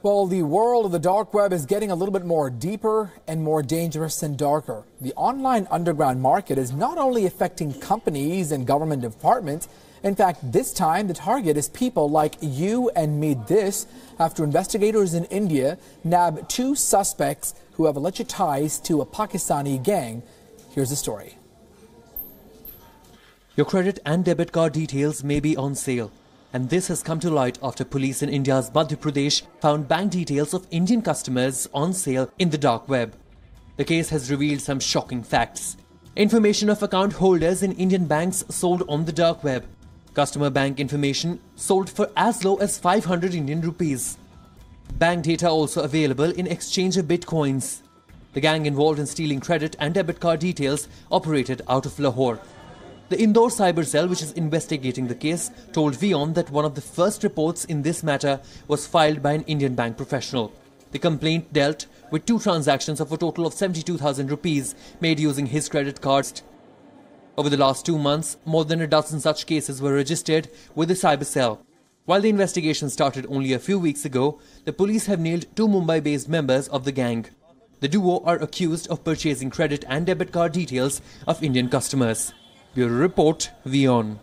Well, the world of the dark web is getting a little bit more deeper and more dangerous and darker. The online underground market is not only affecting companies and government departments. In fact, this time the target is people like you and me. This after investigators in India nab two suspects who have alleged ties to a Pakistani gang. Here's the story. Your credit and debit card details may be on sale. And this has come to light after police in India's Madhya Pradesh found bank details of Indian customers on sale in the dark web. The case has revealed some shocking facts. Information of account holders in Indian banks sold on the dark web. Customer bank information sold for as low as 500 Indian rupees. Bank data also available in exchange of bitcoins. The gang involved in stealing credit and debit card details operated out of Lahore. The Indore Cyber Cell, which is investigating the case, told WION that one of the first reports in this matter was filed by an Indian bank professional. The complaint dealt with two transactions of a total of 72,000 rupees made using his credit cards. Over the last 2 months, more than a dozen such cases were registered with the Cyber Cell. While the investigation started only a few weeks ago, the police have nailed two Mumbai-based members of the gang. The duo are accused of purchasing credit and debit card details of Indian customers. Bureau Report, WION.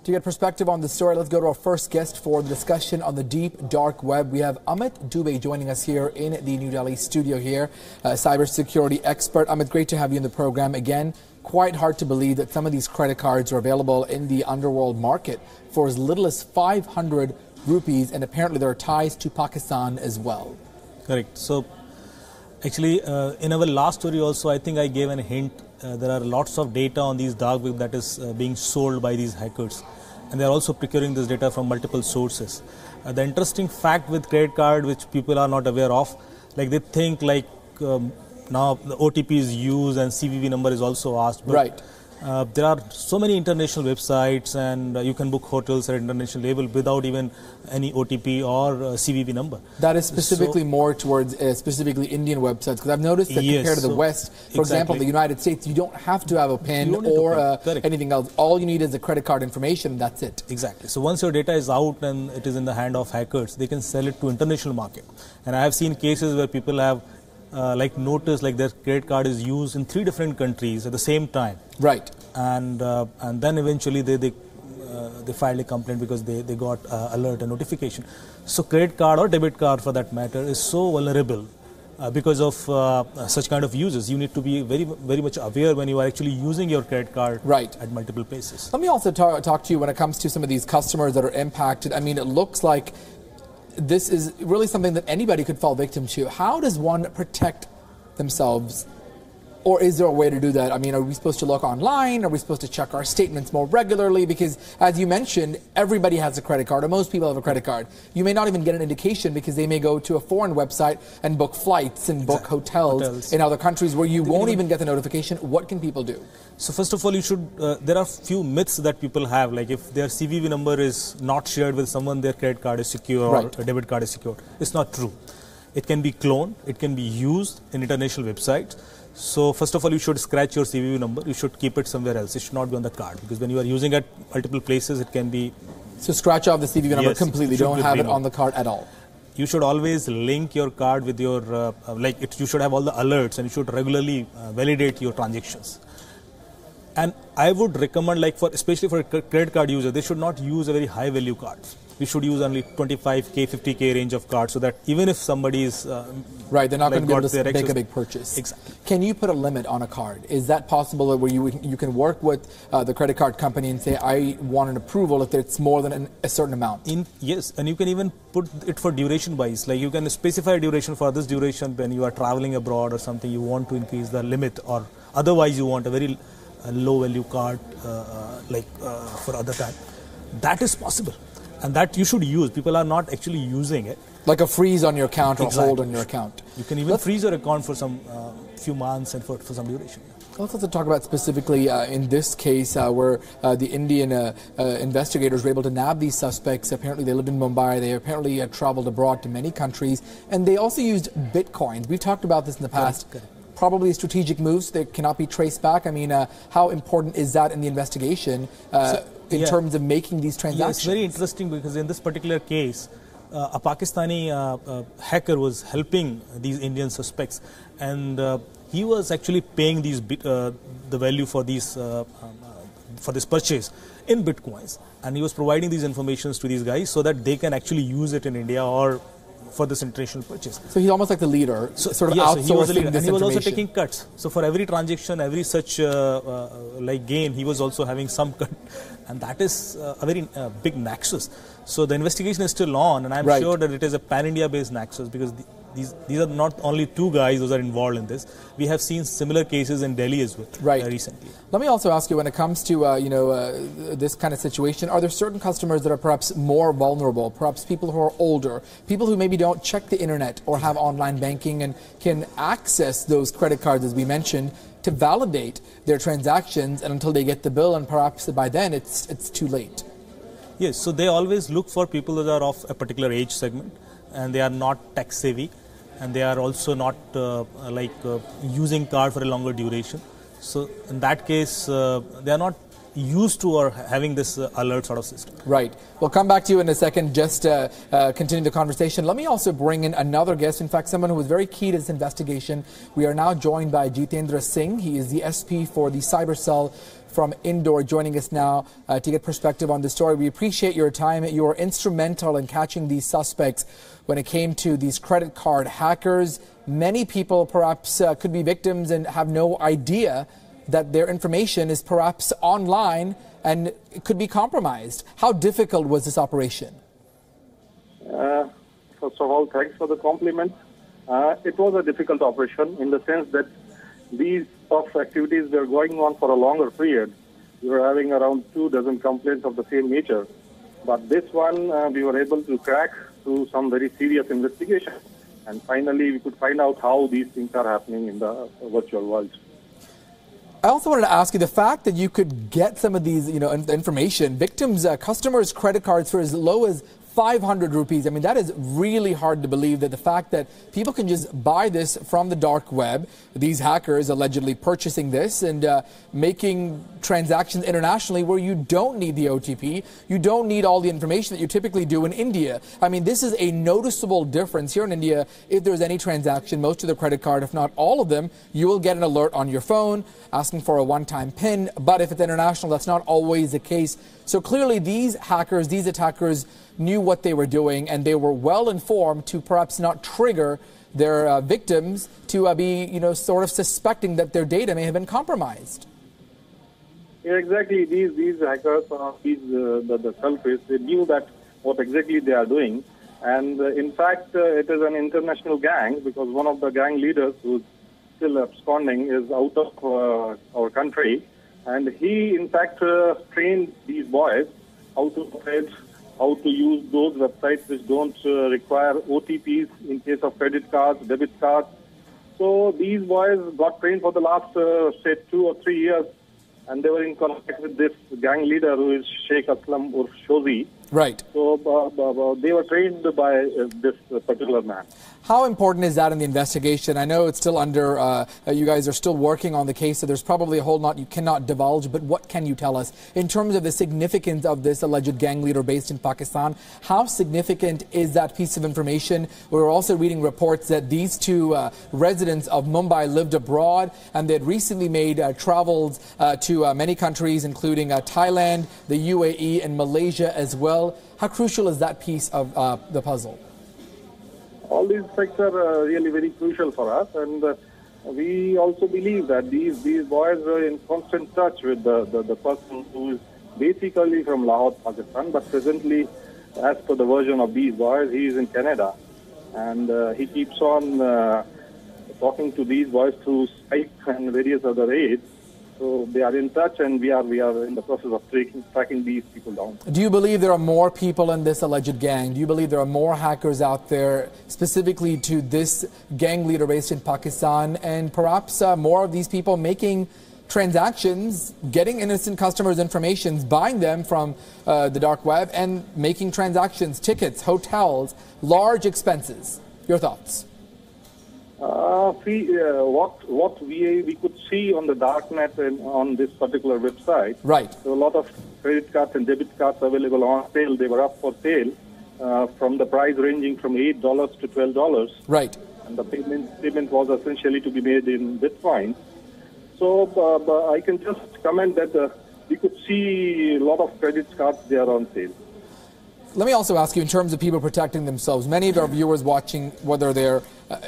To get perspective on the story, let's go to our first guest for the discussion on the deep dark web. We have Amit Dubey joining us here in the New Delhi studio here, a cybersecurity expert. Amit, great to have you in the program again. Quite hard to believe that some of these credit cards are available in the underworld market for as little as 500 rupees, and apparently there are ties to Pakistan as well. Correct. So, actually, in our last story also, I think I gave a hint. There are lots of data on these dark web that is being sold by these hackers, and they are also procuring this data from multiple sources. The interesting fact with credit card, which people are not aware of, like they think like now the OTP is used and CVV number is also asked. But, right. There are so many international websites, and you can book hotels at international level without even any OTP or CVV number. That is specifically more towards specifically Indian websites, because I've noticed that compared to the West, for example, the United States, you don't have to have a PIN or anything else. All you need is the credit card information, and that's it. Exactly. So once your data is out and it is in the hand of hackers, they can sell it to international market. And I have seen cases where people have notice like their credit card is used in 3 different countries at the same time. Right. And then eventually they filed a complaint because they got alert and notification. So credit card or debit card for that matter is so vulnerable because of such kind of uses. You need to be very much aware when you are actually using your credit card at multiple places. Let me also talk to you when it comes to some of these customers that are impacted. I mean, it looks like this is really something that anybody could fall victim to. How does one protect themselves? Or is there a way to do that? I mean, are we supposed to look online? Are we supposed to check our statements more regularly? Because as you mentioned, everybody has a credit card, or most people have a credit card. You may not even get an indication because they may go to a foreign website and book flights and book hotels in other countries where you won't even get the notification. What can people do? So first of all, you should, there are few myths that people have, like if their CVV number is not shared with someone, their credit card is secure or a debit card is secure. It's not true. It can be cloned, it can be used in international websites. So first of all, you should scratch your CVV number. You should keep it somewhere else. It should not be on the card, because when you are using it multiple places, it can be... So scratch off the CVV number completely. Don't have it on the card at all. You should always link your card with your, you should have all the alerts, and you should regularly validate your transactions. And I would recommend, especially for a credit card user, they should not use a very high value cards. We should use only 25K, 50K range of cards, so that even if somebody is... they're not going to be able to make a big purchase. Exactly. Can you put a limit on a card? Is that possible, where you can work with the credit card company and say, I want an approval if it's more than a certain amount? Yes, and you can even put it for duration wise. Like you can specify a duration. For this duration, when you are traveling abroad or something, you want to increase the limit, or otherwise you want a very low value card for other time. That is possible. And that you should use. People are not actually using it. Like a freeze on your account or hold on your account. You can even freeze your account for some few months and for some duration. Let's also talk about specifically in this case where the Indian investigators were able to nab these suspects. Apparently they lived in Mumbai. They apparently traveled abroad to many countries. And they also used bitcoins. We've talked about this in the past. Probably strategic moves that cannot be traced back. I mean, how important is that in the investigation in terms of making these transactions? It's very interesting because in this particular case, a Pakistani hacker was helping these Indian suspects, and he was actually paying these the value for these for this purchase in bitcoins, and he was providing these informations to these guys so that they can actually use it in India or for this international purchase. So he's almost like the leader, sort of outsourcing so he was the leader, this and he was also information. taking cuts. So for every transaction, every such like gain, he was also having some cut, and that is a very big nexus. So the investigation is still on, and I'm sure that it is a pan-India based nexus, because these are not only two guys who are involved in this. We have seen similar cases in Delhi as well recently. Let me also ask you, when it comes to this kind of situation, are there certain customers that are perhaps more vulnerable, perhaps people who are older, people who maybe don't check the internet or have online banking and can access those credit cards, as we mentioned, to validate their transactions, and until they get the bill, and perhaps by then it's too late? Yes, so they always look for people that are of a particular age segment, and they are not tech savvy, and they are also not using card for a longer duration. So in that case, they are not used to or having this alert sort of system. Right. We'll come back to you in a second, just continue the conversation. Let me also bring in another guest, in fact, someone who was very key to this investigation. We are now joined by Jitendra Singh. He is the SP for the Cyber Cell from Indore, joining us now to get perspective on this story. We appreciate your time. You were instrumental in catching these suspects when it came to these credit card hackers. Many people perhaps could be victims and have no idea that their information is perhaps online and could be compromised. How difficult was this operation? First of all, thanks for the compliment. It was a difficult operation in the sense that these of activities were going on for a longer period. We were having around 24 complaints of the same nature. But this one we were able to crack through some very serious investigation. And finally, we could find out how these things are happening in the virtual world. I also wanted to ask you, the fact that you could get some of these, information, victims, customers' credit cards for as low as 500 rupees. I mean, that is really hard to believe, that the fact that people can just buy this from the dark web, these hackers allegedly purchasing this and making transactions internationally where you don't need the OTP, you don't need all the information that you typically do in India. I mean, this is a noticeable difference. Here in India, if there's any transaction, most of the credit card, if not all of them, you will get an alert on your phone asking for a one-time PIN. But if it's international, that's not always the case. So clearly these hackers, these attackers knew what they were doing, and they were well informed to perhaps not trigger their victims to be, sort of suspecting that their data may have been compromised. Yeah, exactly. These hackers, the culprits, they knew that what exactly they are doing. And in fact, it is an international gang, because one of the gang leaders, who's still absconding, is out of our country. And he, in fact, trained these boys how to operate, how to use those websites which don't require OTPs in case of credit cards, debit cards. So these boys got trained for the last, say, 2 or 3 years, and they were in contact with this gang leader, who is Sheikh Aslam or Shozi. Right. So they were trained by this particular man. How important is that in the investigation? I know it's still under, you guys are still working on the case, so there's probably a whole lot you cannot divulge, but what can you tell us in terms of the significance of this alleged gang leader based in Pakistan? How significant is that piece of information? We're also reading reports that these two residents of Mumbai lived abroad, and they had recently made travels to many countries, including Thailand, the UAE, and Malaysia as well. How crucial is that piece of the puzzle? All these facts are really very crucial for us, and we also believe that these boys are in constant touch with the person who is basically from Lahore, Pakistan, but presently, as per the version of these boys, he is in Canada, and he keeps on talking to these boys through Skype and various other aids. So they are in touch, and we are in the process of tracking these people down. Do you believe there are more people in this alleged gang? Do you believe there are more hackers out there specifically to this gang leader based in Pakistan, and perhaps more of these people making transactions, getting innocent customers' information, buying them from the dark web, and making transactions, tickets, hotels, large expenses? Your thoughts? What we could see on the darknet and on this particular website, right? There were a lot of credit cards and debit cards available on sale. They were up for sale, from the price ranging from $8 to $12. Right. And the payment was essentially to be made in Bitcoin. So I can just comment that we could see a lot of credit cards there on sale. Let me also ask you, in terms of people protecting themselves, many of our viewers watching, whether they're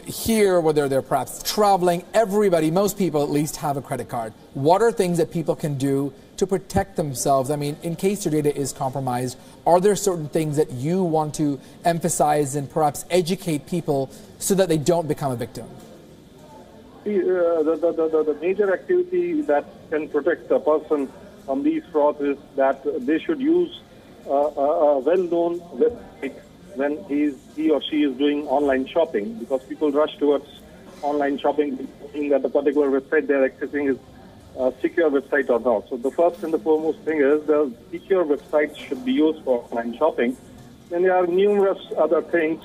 here, whether they're perhaps traveling, everybody, most people at least have a credit card. What are things that people can do to protect themselves? I mean, in case your data is compromised, are there certain things that you want to emphasize and perhaps educate people so that they don't become a victim? The major activity that can protect a person from these frauds is that they should use a well-known website when he or she is doing online shopping, because people rush towards online shopping thinking that the particular website they're accessing is a secure website or not. So the first and the foremost thing is the secure websites should be used for online shopping. Then there are numerous other things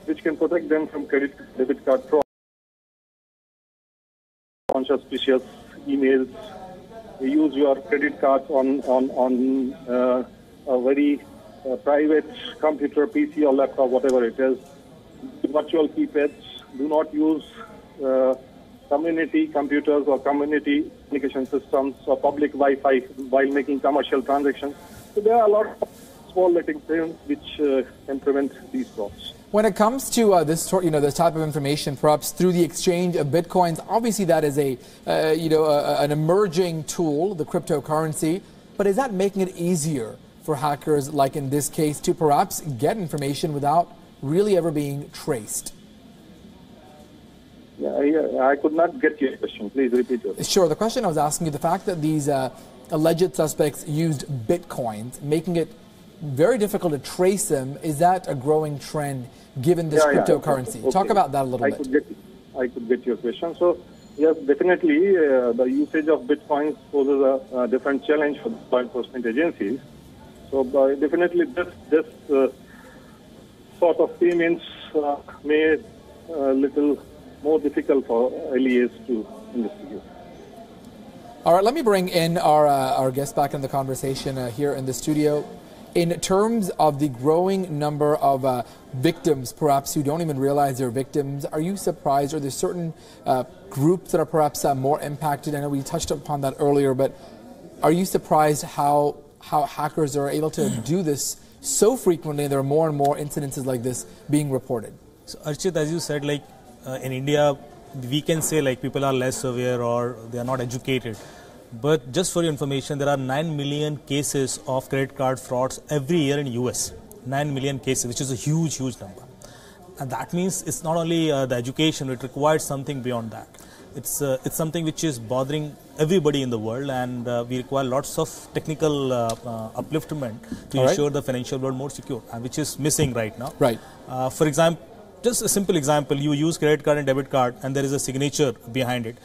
which can protect them from debit card fraud. Suspicious emails. You use your credit cards on a very private computer, PC or laptop, whatever it is. Virtual keypads. Do not use community computers or community communication systems or public Wi-Fi while making commercial transactions. So there are a lot of small little things which can prevent these frauds. When it comes to this type of information, perhaps through the exchange of bitcoins, obviously that is an emerging tool, the cryptocurrency. But is that making it easier for hackers, like in this case, to perhaps get information without really ever being traced? Yeah, I could not get your question. Please repeat it. Sure. The question I was asking you, the fact that these alleged suspects used bitcoins, making it very difficult to trace them, is that a growing trend given this cryptocurrency? Okay. Talk about that a little bit. I could get your question. So, yes, definitely the usage of bitcoins poses a different challenge for the law enforcement agencies. So, definitely this sort of payments made a little more difficult for LEAs to investigate. All right, let me bring in our guest back in the conversation here in the studio. In terms of the growing number of victims, perhaps, who don't even realize they're victims, are you surprised? Are there certain groups that are perhaps more impacted? I know we touched upon that earlier, but are you surprised how hackers are able to do this so frequently, and there are more and more incidences like this being reported? So, Archit, as you said, like in India, we can say like people are less aware or they are not educated. But just for your information, there are 9 million cases of credit card frauds every year in US. 9 million cases, which is a huge, huge number. And that means it's not only the education, it requires something beyond that. It's something which is bothering everybody in the world, and we require lots of technical upliftment to ensure the financial world more secure, which is missing right now. Right. For example, just a simple example, you use credit card and debit card and there is a signature behind it.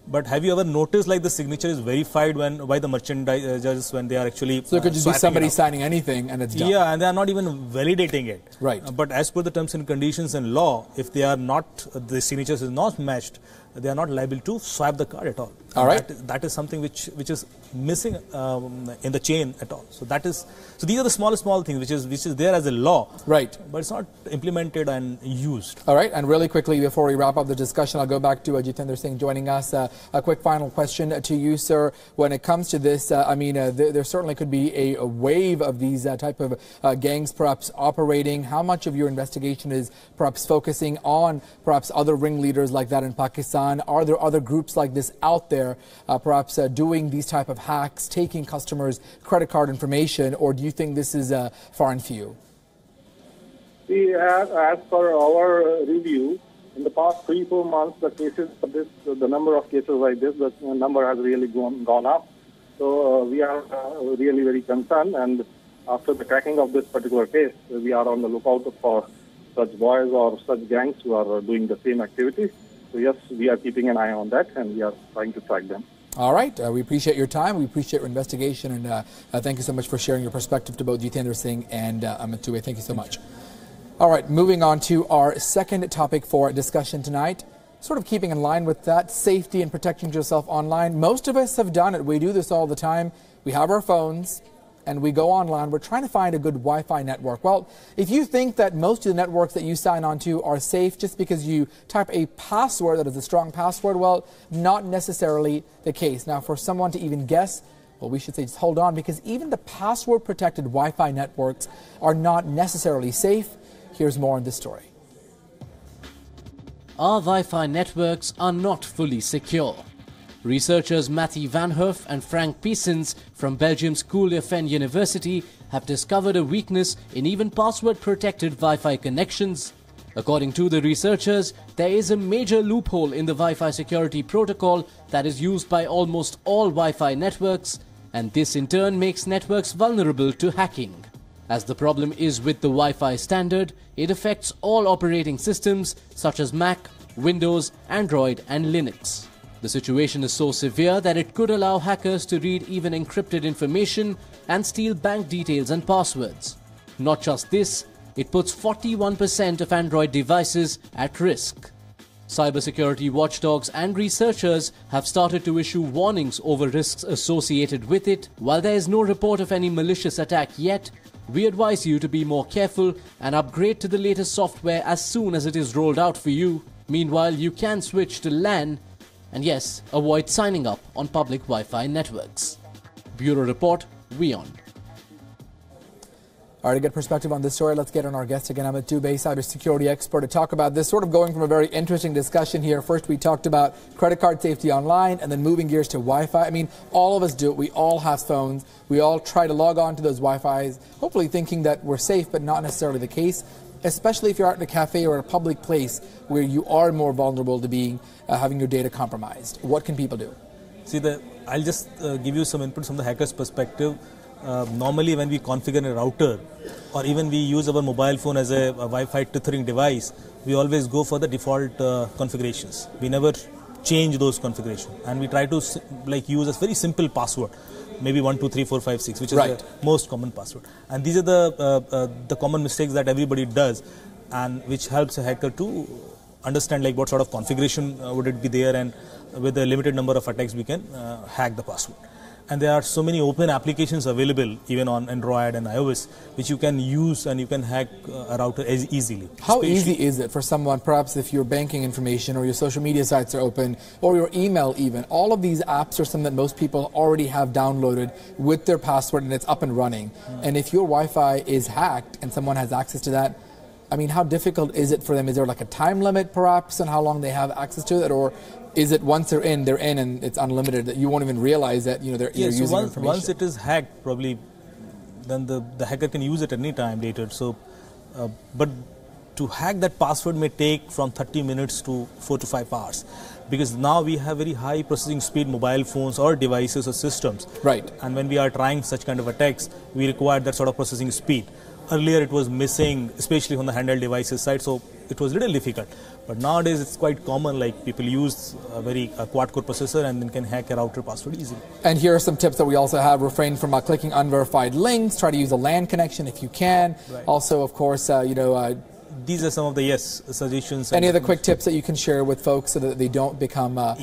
But have you ever noticed like the signature is verified by the merchandisers when they are actually so it could just be somebody signing anything and it's done. Yeah, and they are not even validating it. Right. But as per the terms and conditions and law, if they are not, the signatures is not matched, they are not liable to swipe the card at all. All right. That is something which is missing in the chain at all. So these are the small things which is there as a law. Right. But it's not implemented and used. All right. And really quickly before we wrap up the discussion, I'll go back to Jitendra Singh joining us. A quick final question to you, sir. When it comes to this, there certainly could be a wave of these type of gangs perhaps operating. How much of your investigation is perhaps focusing on perhaps other ringleaders like that in Pakistan? Are there other groups like this out there perhaps doing these type of hacks, taking customers' credit card information, or do you think this is far and few? We have, as per our review, in the past 3-4 months, the number of cases like this, the number has really gone up. So we are really very concerned, and after the cracking of this particular case, we are on the lookout for such boys or such gangs who are doing the same activity. So yes, we are keeping an eye on that, and we are trying to track them. All right. We appreciate your time. We appreciate your investigation, and thank you so much for sharing your perspective to both Jitendra Singh and Amit Dubey. Thank you so much. All right, moving on to our second topic for discussion tonight, sort of keeping in line with that, safety and protecting yourself online. Most of us have done it. We do this all the time. We have our phones, and we go online, we're trying to find a good Wi-Fi network. Well, if you think that most of the networks that you sign on to are safe just because you type a password that is a strong password, well, not necessarily the case. Now, for someone to even guess, well, we should say just hold on, because even the password-protected Wi-Fi networks are not necessarily safe. Here's more on this story. Our Wi-Fi networks are not fully secure. Researchers Matthew Van Hoof and Frank Peasons from Belgium's Couleuvin University have discovered a weakness in even password-protected Wi-Fi connections. According to the researchers, there is a major loophole in the Wi-Fi security protocol that is used by almost all Wi-Fi networks, and this in turn makes networks vulnerable to hacking. As the problem is with the Wi-Fi standard, it affects all operating systems such as Mac, Windows, Android and Linux. The situation is so severe that it could allow hackers to read even encrypted information and steal bank details and passwords. Not just this, it puts 41% of Android devices at risk. Cybersecurity watchdogs and researchers have started to issue warnings over risks associated with it. While there is no report of any malicious attack yet, we advise you to be more careful and upgrade to the latest software as soon as it is rolled out for you. Meanwhile, you can switch to LAN and yes, avoid signing up on public Wi-Fi networks. Bureau Report, WION. All right, to get perspective on this story, let's get on our guest again, Amit Dubey, cybersecurity expert, to talk about this, sort of going from a very interesting discussion here. First, we talked about credit card safety online, and then moving gears to Wi-Fi. I mean, all of us do it. We all have phones. We all try to log on to those Wi-Fis, hopefully thinking that we're safe, but not necessarily the case, especially if you're out in a cafe or a public place where you are more vulnerable to being having your data compromised. What can people do? See, I'll just give you some input from the hacker's perspective. Normally when we configure a router or even we use our mobile phone as a Wi-Fi tethering device, we always go for the default configurations. We never change those configurations, and we try to use a very simple password, maybe 1 2 3 4 5 6, which is the most common password. And these are the common mistakes that everybody does, and which helps a hacker to understand what sort of configuration would it be there, and with a limited number of attacks we can hack the password. And there are so many open applications available even on Android and iOS, which you can use and you can hack a router as easily. How easy is it for someone, perhaps if your banking information or your social media sites are open, or your email even, all of these apps are something that most people already have downloaded with their password and it's up and running. And if your Wi-Fi is hacked and someone has access to that, I mean, how difficult is it for them? Is there like a time limit perhaps on how long they have access to it, or is it once they're in and it's unlimited, that you won't even realize that they're using information? Once it is hacked, probably then the hacker can use it any time later. So, but to hack that password may take from 30 minutes to 4 to 5 hours, because now we have very high processing speed mobile phones or devices or systems. Right. And when we are trying such kind of attacks, we require that sort of processing speed. Earlier it was missing, especially on the handheld devices side, so it was a little difficult. But nowadays it's quite common, people use a quad-core processor and then can hack a router password easily. And here are some tips that we also have. Refrain from clicking unverified links. Try to use a LAN connection if you can. Right. Also, of course, these are some of the suggestions. Any other quick tips that you can share with folks so that they don't become a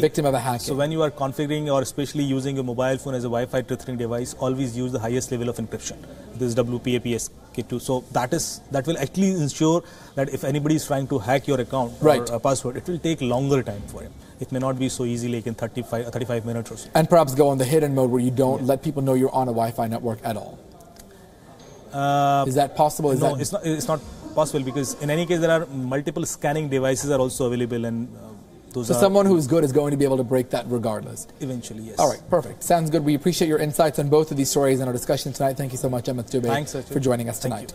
victim of a hack? So when you are configuring or especially using a mobile phone as a Wi-Fi tethering device, always use the highest level of encryption. This is WPA-PSK2. So that will actually ensure that if anybody is trying to hack your account or a password, it will take longer time for him. It may not be so easy, like in 35 minutes or so. And perhaps go on the hidden mode where you don't let people know you're on a Wi-Fi network at all. Is that possible? It's not possible, because in any case there are multiple scanning devices are also available, and so someone who's good is going to be able to break that regardless. Eventually, yes. All right, perfect. Sounds good. We appreciate your insights on both of these stories and our discussion tonight. Thank you so much, Amit Dubey, for joining us tonight.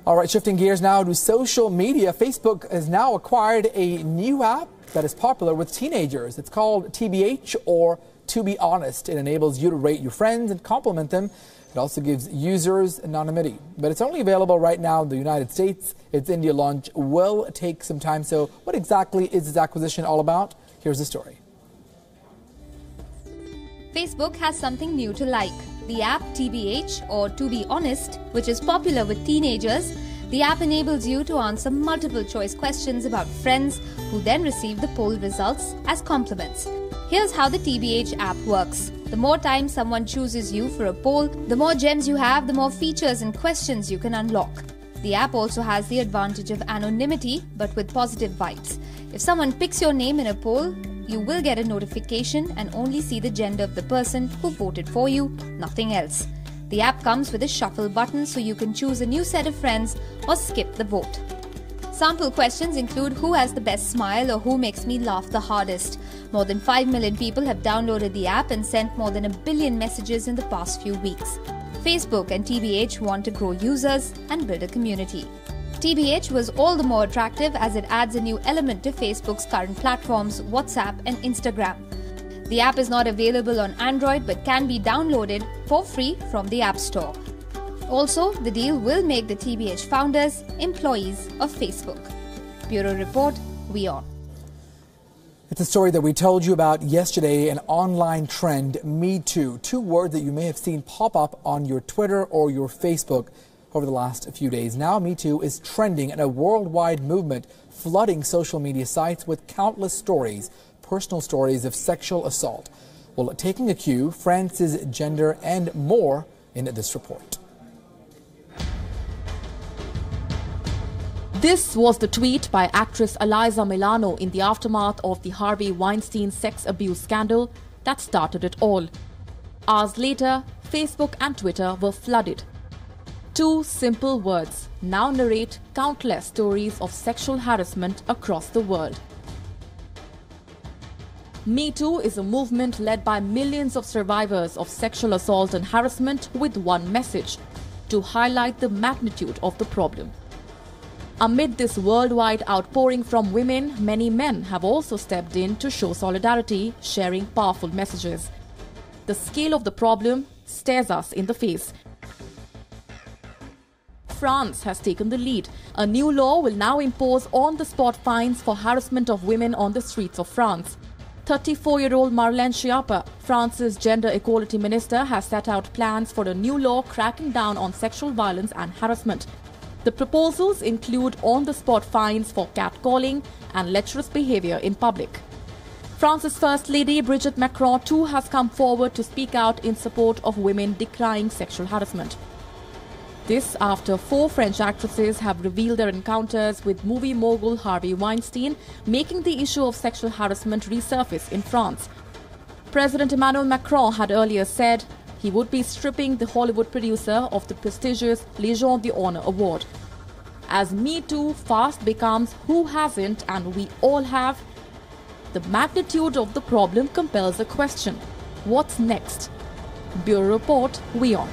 All right, shifting gears now to social media. Facebook has now acquired a new app that is popular with teenagers. It's called TBH, or To Be Honest. It enables you to rate your friends and compliment them. It also gives users anonymity. But it's only available right now in the United States. Its India launch will take some time. So what exactly is this acquisition all about? Here's the story. Facebook has something new to like. The app TBH, or To Be Honest, which is popular with teenagers. The app enables you to answer multiple choice questions about friends, who then receive the poll results as compliments. Here's how the TBH app works. The more time someone chooses you for a poll, the more gems you have, the more features and questions you can unlock. The app also has the advantage of anonymity, but with positive vibes. If someone picks your name in a poll, you will get a notification and only see the gender of the person who voted for you, nothing else. The app comes with a shuffle button so you can choose a new set of friends or skip the vote. Sample questions include who has the best smile or who makes me laugh the hardest. More than 5 million people have downloaded the app and sent more than 1 billion messages in the past few weeks. Facebook and TBH want to grow users and build a community. TBH was all the more attractive as it adds a new element to Facebook's current platforms, WhatsApp and Instagram. The app is not available on Android but can be downloaded for free from the App Store. Also, the deal will make the TBH founders employees of Facebook. Bureau Report, WION. It's a story that we told you about yesterday, an online trend, Me Too. Two words that you may have seen pop up on your Twitter or your Facebook over the last few days. Now Me Too is trending in a worldwide movement, flooding social media sites with countless stories, personal stories of sexual assault. Well, taking a cue, France's gender and more in this report. This was the tweet by actress Eliza Milano in the aftermath of the Harvey Weinstein sex abuse scandal that started it all. Hours later, Facebook and Twitter were flooded. Two simple words now narrate countless stories of sexual harassment across the world. Me Too is a movement led by millions of survivors of sexual assault and harassment with one message: to highlight the magnitude of the problem. Amid this worldwide outpouring from women, many men have also stepped in to show solidarity, sharing powerful messages. The scale of the problem stares us in the face. France has taken the lead. A new law will now impose on-the-spot fines for harassment of women on the streets of France. 34-year-old Marlène Schiappa, France's gender equality minister, has set out plans for a new law cracking down on sexual violence and harassment. The proposals include on-the-spot fines for catcalling and lecherous behavior in public. France's First Lady Brigitte Macron too has come forward to speak out in support of women decrying sexual harassment. This after 4 French actresses have revealed their encounters with movie mogul Harvey Weinstein, making the issue of sexual harassment resurface in France. President Emmanuel Macron had earlier said he would be stripping the Hollywood producer of the prestigious Légion d'Honneur award. As Me Too fast becomes who hasn't and we all have, the magnitude of the problem compels a question: what's next? Bureau Report, WION.